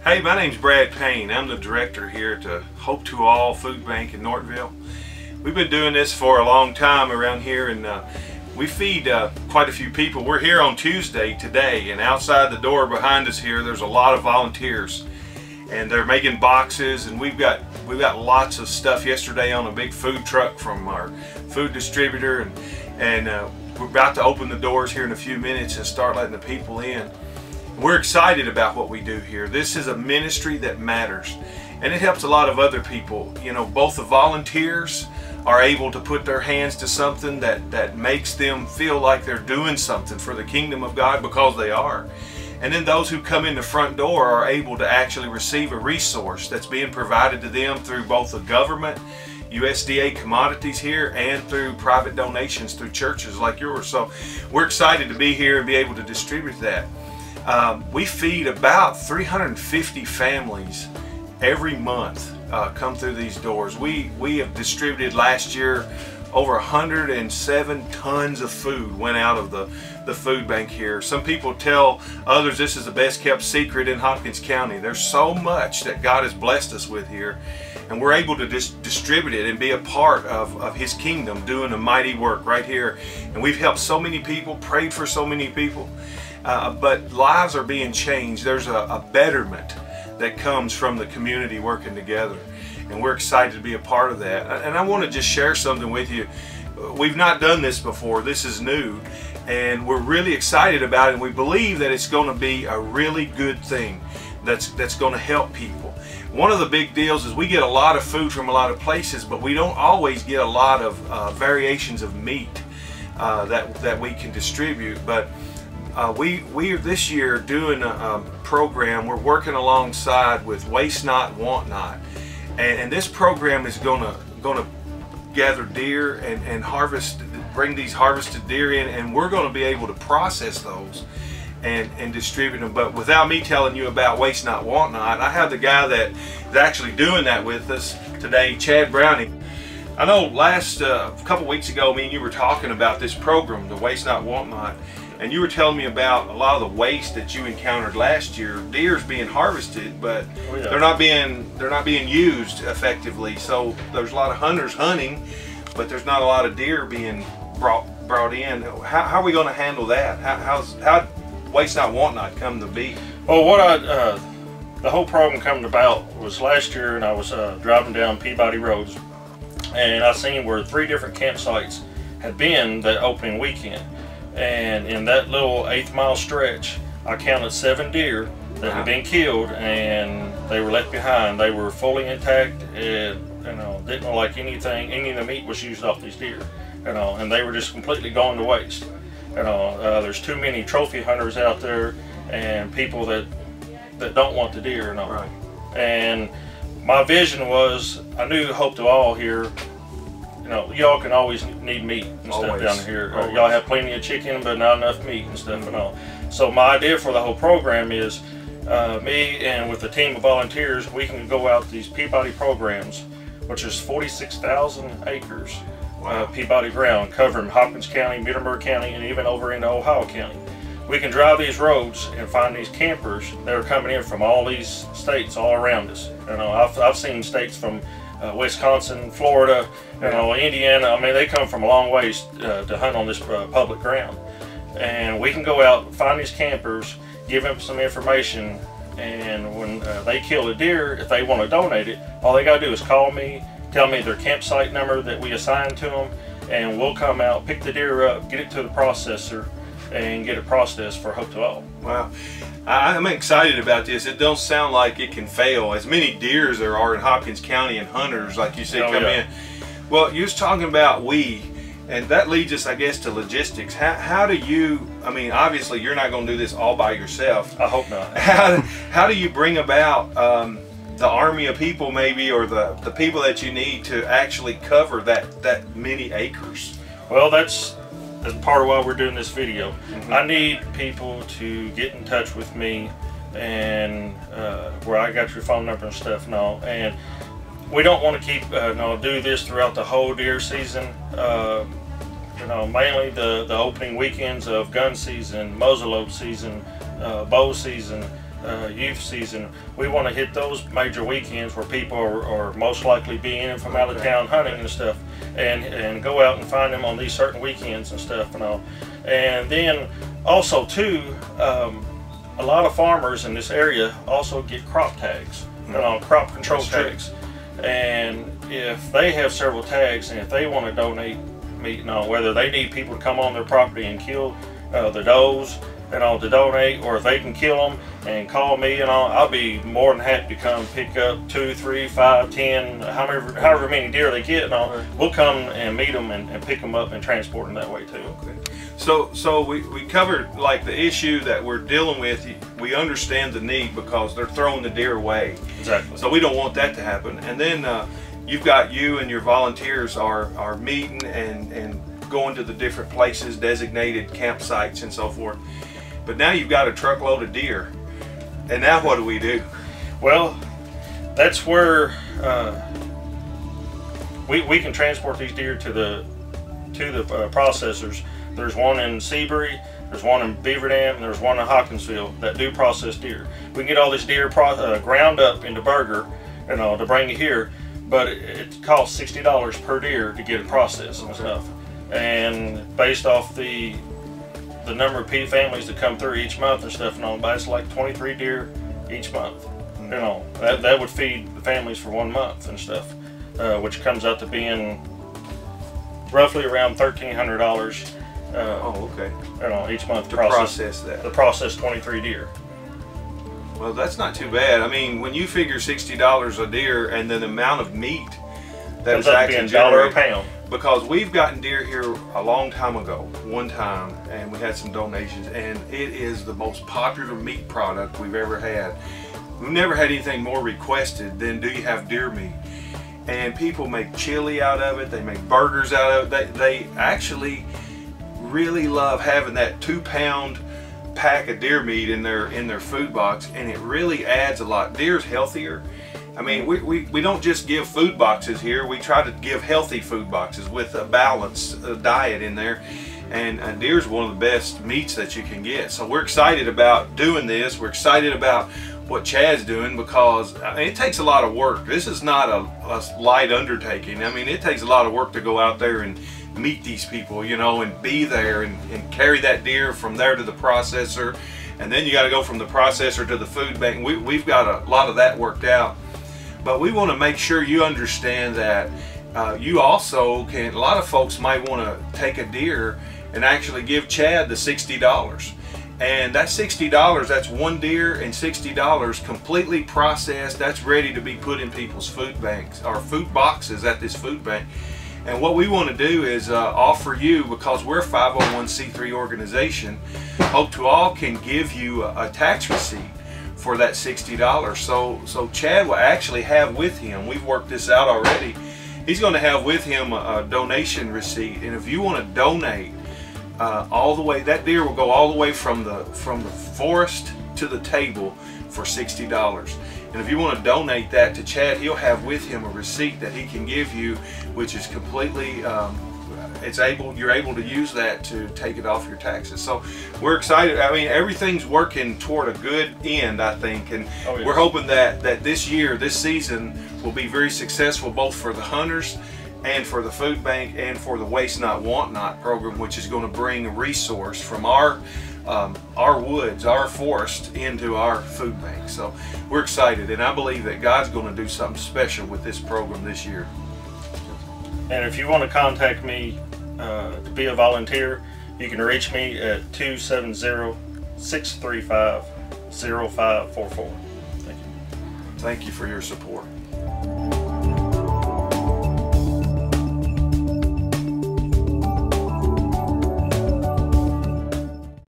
Hey, my name's Brad Payne. I'm the director here at Hope to All Food Bank in Nortonville. We've been doing this for a long time around here, and we feed quite a few people. We're here on Tuesday today, and outside the door behind us here there's a lot of volunteers, and they're making boxes, and we've got lots of stuff yesterday on a big food truck from our food distributor, and we're about to open the doors here in a few minutes and start letting the people in. We're excited about what we do here. This is a ministry that matters, and it helps a lot of other people. You know, both the volunteers are able to put their hands to something that makes them feel like they're doing something for the kingdom of God, because they are. And then those who come in the front door are able to actually receive a resource that's being provided to them through both the government, USDA commodities here, and through private donations through churches like yours. So we're excited to be here and be able to distribute that. We feed about 350 families every month come through these doors. We have distributed last year over 107 tons of food went out of the food bank here. Some people tell others this is the best kept secret in Hopkins County. There's so much that God has blessed us with here, and we're able to distribute it and be a part of His kingdom, doing a mighty work right here. And we've helped so many people, prayed for so many people. But lives are being changed. There's a betterment that comes from the community working together, and we're excited to be a part of that. And I want to just share something with you. We've not done this before. This is new, and we're really excited about it, and we believe that it's going to be a really good thing that's going to help people. One of the big deals is we get a lot of food from a lot of places, but we don't always get a lot of variations of meat that we can distribute. But we are this year doing a program. We're working alongside with Waste Not, Want Not, and this program is gonna gather deer and harvest, bring these harvested deer in, and we're going to be able to process those and distribute them. But without me telling you about Waste Not, Want Not, I have the guy that is actually doing that with us today, Chad Browning. I know last couple weeks ago, me and you were talking about this program, the Waste Not, Want Not. And you were telling me about a lot of the waste that you encountered last year. Deer's being harvested, but they're not being used effectively. So there's a lot of hunters hunting, but there's not a lot of deer being brought in. How are we going to handle that? How Waste Not, Want Not come to be? Well, the whole problem coming about was last year, and I was driving down Peabody Roads, and I seen where 3 different campsites had been that opening weekend. And in that little 1/8 mile stretch, I counted 7 deer that had been killed, and they were left behind. They were fully intact, and didn't look like anything. Any of the meat was used off these deer, and they were just completely gone to waste. There's too many trophy hunters out there, and people that don't want the deer. Right. And my vision was, I knew Hope to All here. Y'all can always need meat and stuff down here. Y'all have plenty of chicken, but not enough meat and stuff and all. So my idea for the whole program is, me and with a team of volunteers, we can go out these Peabody programs, which is 46,000 acres of Peabody ground, covering Hopkins County, Middleburg County, and even over into Ohio County. We can drive these roads and find these campers that are coming in from all these states all around us. I've seen states from Wisconsin, Florida, Indiana. I mean, they come from a long ways to hunt on this public ground. And we can go out and find these campers, give them some information, and when they kill a deer, if they want to donate it, all they got to do is call me, tell me their campsite number that we assign to them, and we'll come out, pick the deer up, get it to the processor, and get it processed for Hope to All. Wow. I'm excited about this. It don't sound like it can fail. As many deer as there are in Hopkins County, and hunters, like you said, come in. Well, you was talking about and that leads us, I guess, to logistics. How do you, I mean, obviously you're not going to do this all by yourself. I hope not. How do you bring about the army of people, maybe, or the people that you need to actually cover that many acres? Well, that's part of why we're doing this video. I need people to get in touch with me, and where I got your phone number and stuff and all. And we don't want to keep do this throughout the whole deer season. Mainly the opening weekends of gun season, muzzleload season, bow season, youth season, we want to hit those major weekends where people are most likely being in from out of town hunting and stuff, and go out and find them on these certain weekends and stuff and all. And then also too, a lot of farmers in this area also get crop tags, crop control tags. And if they have several tags, and if they want to donate meat, whether they need people to come on their property and kill the does, to donate, or if they can kill them and call me, I'll be more than happy to come pick up 2, 3, 5, 10, however many deer they get, we'll come and meet them and pick them up and transport them that way too. Okay. So we covered like the issue that we're dealing with. We understand the need because they're throwing the deer away. Exactly. So we don't want that to happen. And then you've got you and your volunteers are meeting and going to the different places, designated campsites and so forth. But now you've got a truckload of deer. And now what do we do? Well, that's where we can transport these deer to the processors. There's one in Seabury, there's one in Beaver Dam, and there's one in Hawkinsville that do process deer. We can get all this deer ground up into burger, to bring it here, but it costs $60 per deer to get it processed and stuff. And based off the number of families that come through each month and stuff, but it's like 23 deer each month. That would feed the families for 1 month and stuff, which comes out to being roughly around $1,300. Each month to process that. To process 23 deer. Well, that's not too bad. I mean, when you figure $60 a deer and then the amount of meat that is actually $1 a pound. Because we've gotten deer here a long time ago, one time, and we had some donations, and it is the most popular meat product we've ever had. We've never had anything more requested than, do you have deer meat? And people make chili out of it, they make burgers out of it, they actually really love having that 2-pound pack of deer meat in their food box, and it really adds a lot. Deer's healthier. I mean, we don't just give food boxes here, we try to give healthy food boxes with a balanced diet in there, and deer's one of the best meats that you can get. So we're excited about doing this. We're excited about what Chad's doing, because it takes a lot of work. This is not a light undertaking. I mean, it takes a lot of work to go out there and meet these people, and be there and carry that deer from there to the processor, and then you got to go from the processor to the food bank. We've got a lot of that worked out, but we want to make sure you understand that you also can. A lot of folks might want to take a deer and actually give Chad the $60, and that $60, that's one deer and $60 completely processed. That's ready to be put in people's food banks or food boxes at this food bank. And what we want to do is offer you, because we're a 501c3 organization, Hope to All can give you a tax receipt for that $60. So Chad will actually have with him, we've worked this out already, he's going to have with him a donation receipt. And if you want to donate all the way, that deer will go all the way from the forest to the table for $60. And if you want to donate that to Chad, he'll have with him a receipt that he can give you, which is completely, you're able to use that to take it off your taxes. So we're excited. I mean, everything's working toward a good end, I think, and we're hoping that this year, this season, will be very successful, both for the hunters and for the food bank and for the Waste Not Want Not program, which is going to bring a resource from our woods, our forest, into our food bank. So we're excited, and I believe that God's going to do something special with this program this year. And if you want to contact me to be a volunteer, you can reach me at 270-635-0544. Thank you. Thank you for your support.